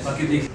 बाकी देख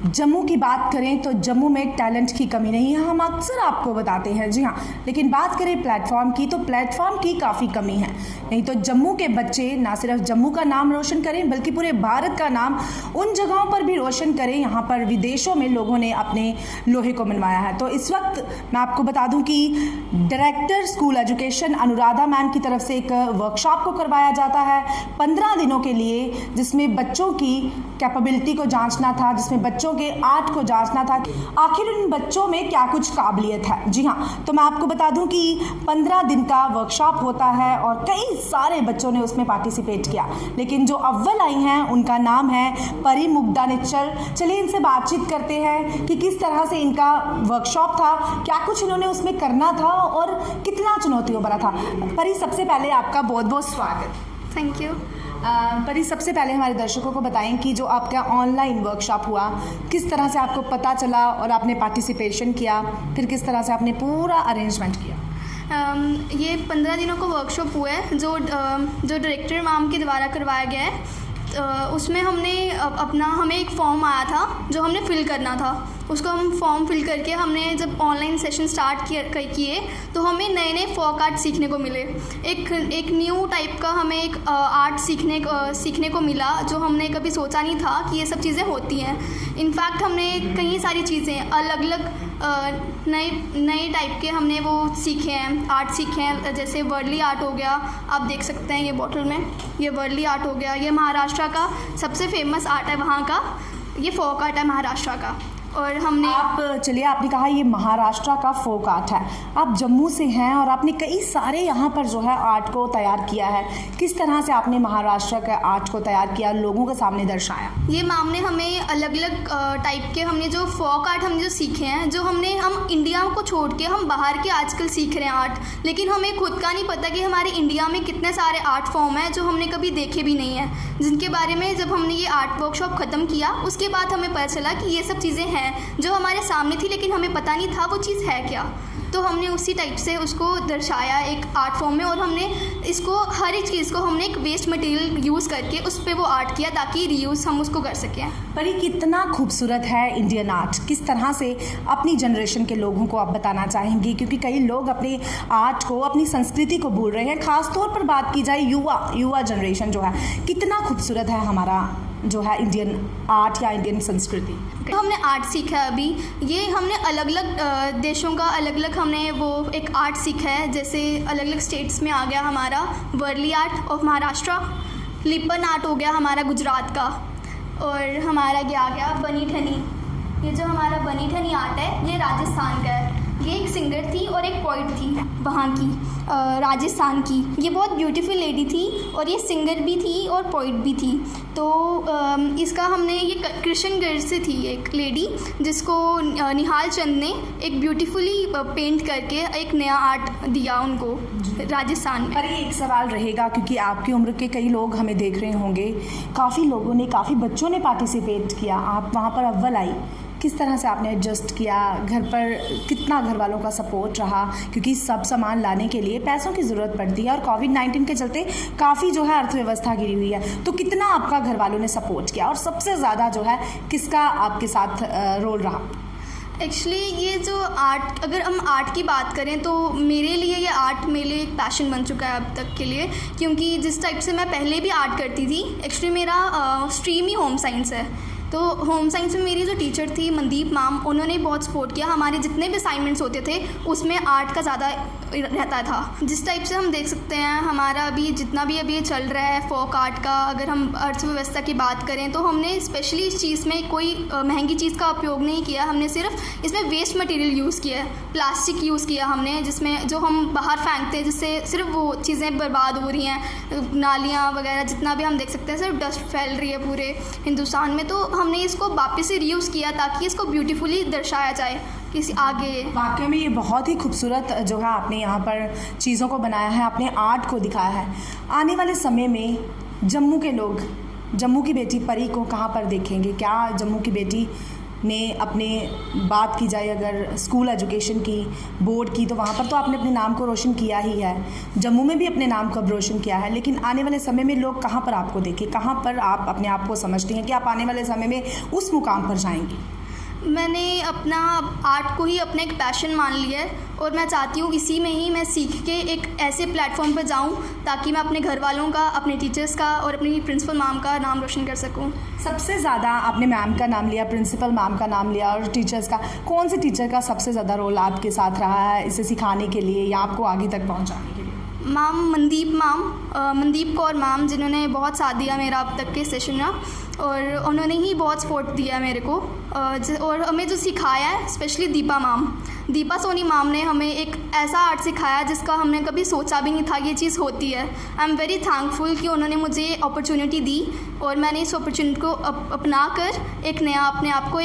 जम्मू की बात करें तो जम्मू में टैलेंट की कमी नहीं है, हम अक्सर आपको बताते हैं, जी हाँ। लेकिन बात करें प्लेटफॉर्म की तो प्लेटफॉर्म की काफ़ी कमी है। नहीं तो जम्मू के बच्चे ना सिर्फ जम्मू का नाम रोशन करें बल्कि पूरे भारत का नाम उन जगहों पर भी रोशन करें यहाँ पर विदेशों में लोगों ने अपने लोहे को मनवाया है। तो इस वक्त मैं आपको बता दूं कि director school education Anuradha ma'am की तरफ से एक वर्कशॉप को करवाया जाता है 15 दिनों के लिए, जिसमें बच्चों की कैपेबिलिटी को जांचना था, जिसमें बच्चों के आर्ट को जांचना था कि आखिर उन बच्चों में क्या कुछ काबिलियत है। जी हाँ, तो मैं आपको बता दूं कि 15 दिन का वर्कशॉप होता है और कई सारे बच्चों ने उसमें पार्टिसिपेट किया। लेकिन जो अव्वल आई हैं उनका नाम है परी मुग्धा निच्चल। चलिए इनसे बातचीत करते हैं कि किस तरह से इनका वर्कशॉप था, क्या कुछ इन्होंने उसमें करना था और कितना चुनौतियों भरा था। परी, सबसे पहले आपका बहुत बहुत स्वागत। Thank you. परी, सबसे पहले हमारे दर्शकों को बताएं कि जो आपका ऑनलाइन वर्कशॉप हुआ, किस तरह से आपको पता चला और आपने पार्टिसिपेशन किया, फिर किस तरह से आपने पूरा अरेंजमेंट किया। ये 15 दिनों का वर्कशॉप हुआ है जो डायरेक्टर मैम के द्वारा करवाया गया है। उसमें हमें एक फॉर्म आया था जो हमने फिल करना था। उसको हम फॉर्म फिल करके हमने जब ऑनलाइन सेशन स्टार्ट किए तो हमें नए नए फोक आर्ट सीखने को मिले। एक न्यू टाइप का हमें एक आर्ट सीखने को मिला जो हमने कभी सोचा नहीं था कि ये सब चीज़ें होती हैं। इनफैक्ट हमने कई सारी चीज़ें अलग अलग नए टाइप के हमने वो सीखे हैं, आर्ट सीखे हैं। जैसे वर्ली आर्ट हो गया, आप देख सकते हैं ये बॉटल में, ये वर्ली आर्ट हो गया। ये महाराष्ट्र का सबसे फेमस आर्ट है वहाँ का, ये फोक आर्ट है महाराष्ट्र का। और हमने चलिए, आपने कहा ये महाराष्ट्र का फोक आर्ट है, आप जम्मू से हैं और आपने कई सारे यहाँ पर जो है आर्ट को तैयार किया है। किस तरह से आपने महाराष्ट्र के आर्ट को तैयार किया, लोगों के सामने दर्शाया? ये मैम ने हमें अलग अलग टाइप के हमने जो फोक आर्ट हमने जो सीखे हैं, जो हम इंडिया को छोड़ के हम बाहर के आजकल सीख रहे हैं आर्ट, लेकिन हमें खुद का नहीं पता कि हमारे इंडिया में कितने सारे आर्ट फॉर्म हैं जो हमने कभी देखे भी नहीं हैं, जिनके बारे में जब हमने ये आर्ट वर्कशॉप ख़त्म किया उसके बाद हमें पता चला कि ये सब चीज़ें हैं जो हमारे सामने थी, लेकिन हमें पता नहीं था वो चीज़ है क्या। तो हमने उसी टाइप से उसको दर्शाया एक आर्ट फॉर्म में, और हमने इसको हर एक चीज़ को हमने एक वेस्ट मटेरियल यूज़ करके उस पर वो आर्ट किया ताकि रीयूज़ हम उसको कर सकें। पर ये कितना खूबसूरत है इंडियन आर्ट, किस तरह से अपनी जनरेशन के लोगों को आप बताना चाहेंगी, क्योंकि कई लोग अपने आर्ट को, अपनी संस्कृति को भूल रहे हैं। ख़ास तौर पर बात की जाए युवा जनरेशन जो है, कितना खूबसूरत है हमारा जो है इंडियन आर्ट या इंडियन संस्कृति। तो हमने आर्ट सीखा है अभी, ये हमने अलग अलग देशों का अलग अलग हमने वो एक आर्ट सीखा है। जैसे अलग अलग स्टेट्स में आ गया हमारा Warli art of Maharashtra, Lippan art हो गया हमारा गुजरात का, और हमारा ये आ गया बनी ठनी। ये जो हमारा बनी ठनी आर्ट है ये राजस्थान का है। ये एक सिंगर थी और एक पोइट थी वहाँ की, राजस्थान की। ये बहुत ब्यूटीफुल लेडी थी और ये सिंगर भी थी और पोइट भी थी। तो इसका हमने ये कृष्णगढ़ से थी एक लेडी, जिसको निहाल चंद ने एक ब्यूटीफुली पेंट करके एक नया आर्ट दिया उनको राजस्थान में। अरे एक सवाल रहेगा, क्योंकि आपकी उम्र के कई लोग हमें देख रहे होंगे, काफ़ी लोगों ने, काफ़ी बच्चों ने पार्टिसिपेट किया, आप वहाँ पर अव्वल आई, किस तरह से आपने एडजस्ट किया, घर पर कितना घर वालों का सपोर्ट रहा, क्योंकि सब सामान लाने के लिए पैसों की ज़रूरत पड़ती है और कोविड-19 के चलते काफ़ी जो है अर्थव्यवस्था गिरी हुई है, तो कितना आपका घर वालों ने सपोर्ट किया और सबसे ज़्यादा जो है किसका आपके साथ रोल रहा? एक्चुअली ये जो आर्ट, अगर हम आर्ट की बात करें तो मेरे लिए ये आर्ट मेरे लिए एक पैशन बन चुका है अब तक के लिए, क्योंकि जिस टाइप से मैं पहले भी आर्ट करती थी, एक्चुअली मेरा स्ट्रीम ही होम साइंस है। तो होम साइंस में मेरी जो टीचर थी मनदीप मैम, उन्होंने बहुत सपोर्ट किया। हमारे जितने भी असाइनमेंट्स होते थे उसमें आर्ट का ज़्यादा रहता था। जिस टाइप से हम देख सकते हैं हमारा अभी जितना भी अभी चल रहा है फोक आर्ट का, अगर हम अर्थव्यवस्था की बात करें तो हमने स्पेशली इस चीज़ में कोई महंगी चीज़ का उपयोग नहीं किया। हमने सिर्फ इसमें वेस्ट मटेरियल यूज़ किया है, प्लास्टिक यूज़ किया हमने, जिसमें जो हम बाहर फेंकते हैं जिससे सिर्फ वो चीज़ें बर्बाद हो रही हैं, नालियाँ वगैरह जितना भी हम देख सकते हैं सिर्फ डस्ट फैल रही है पूरे हिंदुस्तान में। तो हमने इसको वापस से रीयूज़ किया ताकि इसको ब्यूटीफुली दर्शाया जाए किसी आगे। वाकई में ये बहुत ही खूबसूरत जो है आपने यहाँ पर चीज़ों को बनाया है, अपने आर्ट को दिखाया है। आने वाले समय में जम्मू के लोग जम्मू की बेटी परी को कहाँ पर देखेंगे? क्या जम्मू की बेटी ने अपने बात की जाए अगर स्कूल एजुकेशन की, बोर्ड की, तो वहाँ पर तो आपने अपने नाम को रोशन किया ही है। जम्मू में भी अपने नाम को अब रोशन किया है, लेकिन आने वाले समय में लोग कहाँ पर आपको देखें, कहाँ पर आप अपने आप को समझती हैं कि आप आने वाले समय में उस मुकाम पर जाएंगी? मैंने अपना आर्ट को ही अपना एक पैशन मान लिया है और मैं चाहती हूँ इसी में ही मैं सीख के एक ऐसे प्लेटफॉर्म पर जाऊँ ताकि मैं अपने घर वालों का, अपने टीचर्स का और अपनी प्रिंसिपल मैम का नाम रोशन कर सकूँ। सबसे ज़्यादा आपने मैम का नाम लिया, प्रिंसिपल मैम का नाम लिया और टीचर्स का, कौन से टीचर का सबसे ज़्यादा रोल आपके साथ रहा है इसे सिखाने के लिए या आपको आगे तक पहुँचाने के लिए? मैम मनदीप कौर मैम, जिन्होंने बहुत साथ दिया मेरा अब तक के सेशन में और उन्होंने ही बहुत सपोर्ट दिया मेरे को। और हमें जो सिखाया है स्पेशली दीपा सोनी मैम ने हमें एक ऐसा आर्ट सिखाया जिसका हमने कभी सोचा भी नहीं था ये चीज़ होती है। आई एम वेरी थैंकफुल कि उन्होंने मुझे अपॉर्चुनिटी दी और मैंने इस अपॉर्चुनिटी को अपना कर एक नया अपने आप को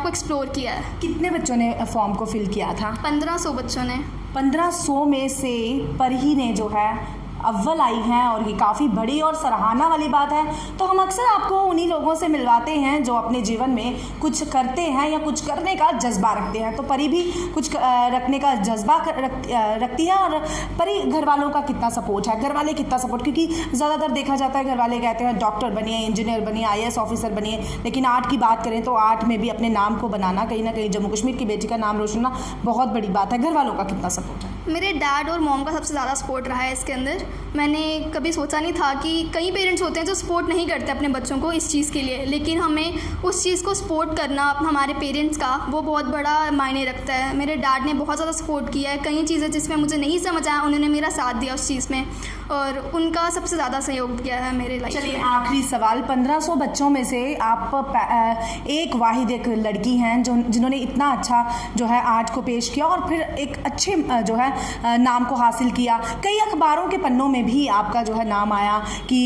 एक्सप्लोर किया है। कितने बच्चों ने फॉर्म को फिल किया था? 1500 बच्चों ने। 1500 में से परी ने जो है अव्वल आई हैं और ये काफ़ी बड़ी और सराहना वाली बात है। तो हम अक्सर आपको उन्हीं लोगों से मिलवाते हैं जो अपने जीवन में कुछ करते हैं या कुछ करने का जज्बा रखते हैं। तो परी भी कुछ रखने का जज्बा रखती है। और परी घर वालों का कितना सपोर्ट है, घर वाले कितना सपोर्ट, क्योंकि ज़्यादातर देखा जाता है घर वाले कहते हैं डॉक्टर बनिए, इंजीनियर बनिए, IAS ऑफिसर बनिए, लेकिन आर्ट की बात करें तो आर्ट में भी अपने नाम को बनाना, कहीं ना कहीं जम्मू कश्मीर की बेटी का नाम रोशन करना बहुत बड़ी बात है। घर वालों का कितना सपोर्ट है? मेरे डैड और मॉम का सबसे ज़्यादा सपोर्ट रहा है इसके अंदर। मैंने कभी सोचा नहीं था कि कई पेरेंट्स होते हैं जो सपोर्ट नहीं करते अपने बच्चों को इस चीज़ के लिए, लेकिन हमें उस चीज़ को सपोर्ट करना हमारे पेरेंट्स का वो बहुत बड़ा मायने रखता है। मेरे डैड ने बहुत ज़्यादा सपोर्ट किया है। कई चीज़ें जिसमें मुझे नहीं समझ आया उन्होंने मेरा साथ दिया उस चीज़ में और उनका सबसे ज़्यादा सहयोग दिया है मेरे लाइफ में। चलिए आखिरी सवाल, 1500 बच्चों में से आप एक वाहिद एक लड़की हैं जिन्होंने इतना अच्छा जो है आर्ट को पेश किया और फिर एक अच्छे जो है नाम को हासिल किया। कई अखबारों के पन्नों में भी आपका जो है नाम आया कि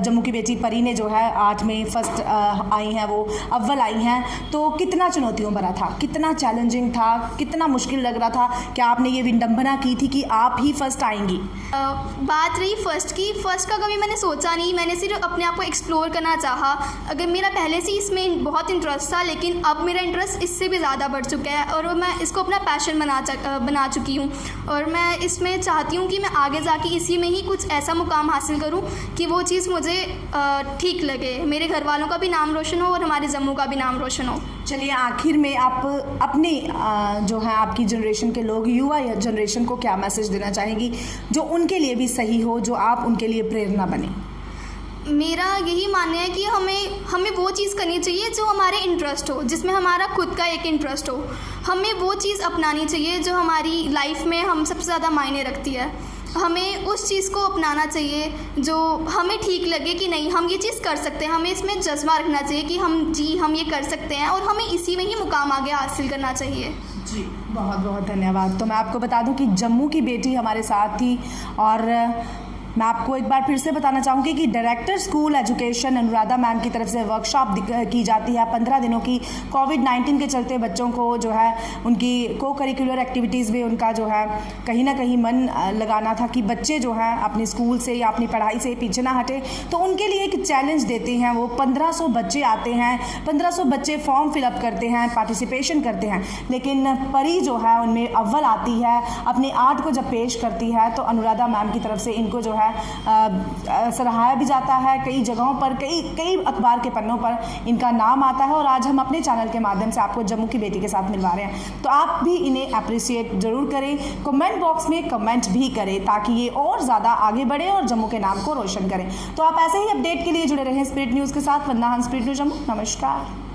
जम्मू की बेटी परी ने जो है आर्ट में फर्स्ट आई हैं, वो अव्वल आई हैं। तो कितना चुनौतियों भरा था, कितना चैलेंजिंग था, कितना मुश्किल लग रहा था? क्या आपने ये विडंबना की थी कि आप ही फर्स्ट आएंगी? बात रही फर्स्ट का कभी मैंने सोचा नहीं। मैंने सिर्फ अपने आप को एक्सप्लोर करना चाहा। अगर मेरा पहले से इसमें बहुत इंटरेस्ट था, लेकिन अब मेरा इंटरेस्ट इससे भी ज़्यादा बढ़ चुका है और मैं इसको अपना पैशन बना चुकी हूँ और मैं इसमें चाहती हूँ कि मैं आगे जाके इसी में ही कुछ ऐसा मुकाम हासिल करूँ कि वो चीज़ मुझे ठीक लगे, मेरे घर वालों का भी नाम रोशन हो और हमारे जम्मू का भी नाम रोशन हो। चलिए आखिर में आप अपने जो है आपकी जनरेशन के लोग, युवा जनरेशन को क्या मैसेज देना चाहेंगी जो उनके लिए भी सही हो, जो आप उनके लिए प्रेरणा बने? मेरा यही मानना है कि हमें वो चीज़ करनी चाहिए जो हमारे इंटरेस्ट हो, जिसमें हमारा खुद का एक इंटरेस्ट हो। हमें वो चीज़ अपनानी चाहिए जो हमारी लाइफ में हम सबसे ज़्यादा मायने रखती है। हमें उस चीज़ को अपनाना चाहिए जो हमें ठीक लगे कि नहीं हम ये चीज़ कर सकते हैं। हमें इसमें जज्बा रखना चाहिए कि हम ये कर सकते हैं और हमें इसी में ही मुकाम आगे हासिल करना चाहिए। जी बहुत बहुत धन्यवाद। तो मैं आपको बता दूं कि जम्मू की बेटी हमारे साथ थी और मैं आपको एक बार फिर से बताना चाहूँगी कि director school education Anuradha ma'am की तरफ से वर्कशॉप की जाती है 15 दिनों की। कोविड-19 के चलते बच्चों को जो है उनकी को करिकुलर एक्टिविटीज़ में उनका जो है कहीं ना कहीं मन लगाना था कि बच्चे जो हैं अपने स्कूल से या अपनी पढ़ाई से पीछे ना हटे। तो उनके लिए एक चैलेंज देते हैं। वो 1500 बच्चे आते हैं, 1500 बच्चे फॉर्म फिलअप करते हैं, पार्टिसिपेशन करते हैं, लेकिन परी जो है उनमें अव्वल आती है। अपने आर्ट को जब पेश करती है तो अनुराधा मैम की तरफ से इनको जो है सराहाया भी जाता है। कई जगहों पर कई अखबार के पन्नों पर इनका नाम आता है और आज हम अपने चैनल के माध्यम से आपको जम्मू की बेटी के साथ मिलवा रहे हैं। तो आप भी इन्हें अप्रिशिएट ज़रूर करें, कमेंट बॉक्स में कमेंट भी करें ताकि ये और ज़्यादा आगे बढ़े और जम्मू के नाम को रोशन करें। तो आप ऐसे ही अपडेट के लिए जुड़े रहें स्पिरिट न्यूज़ के साथ। वंदना हंस, स्पिरिट न्यूज़ जम्मू। नमस्कार।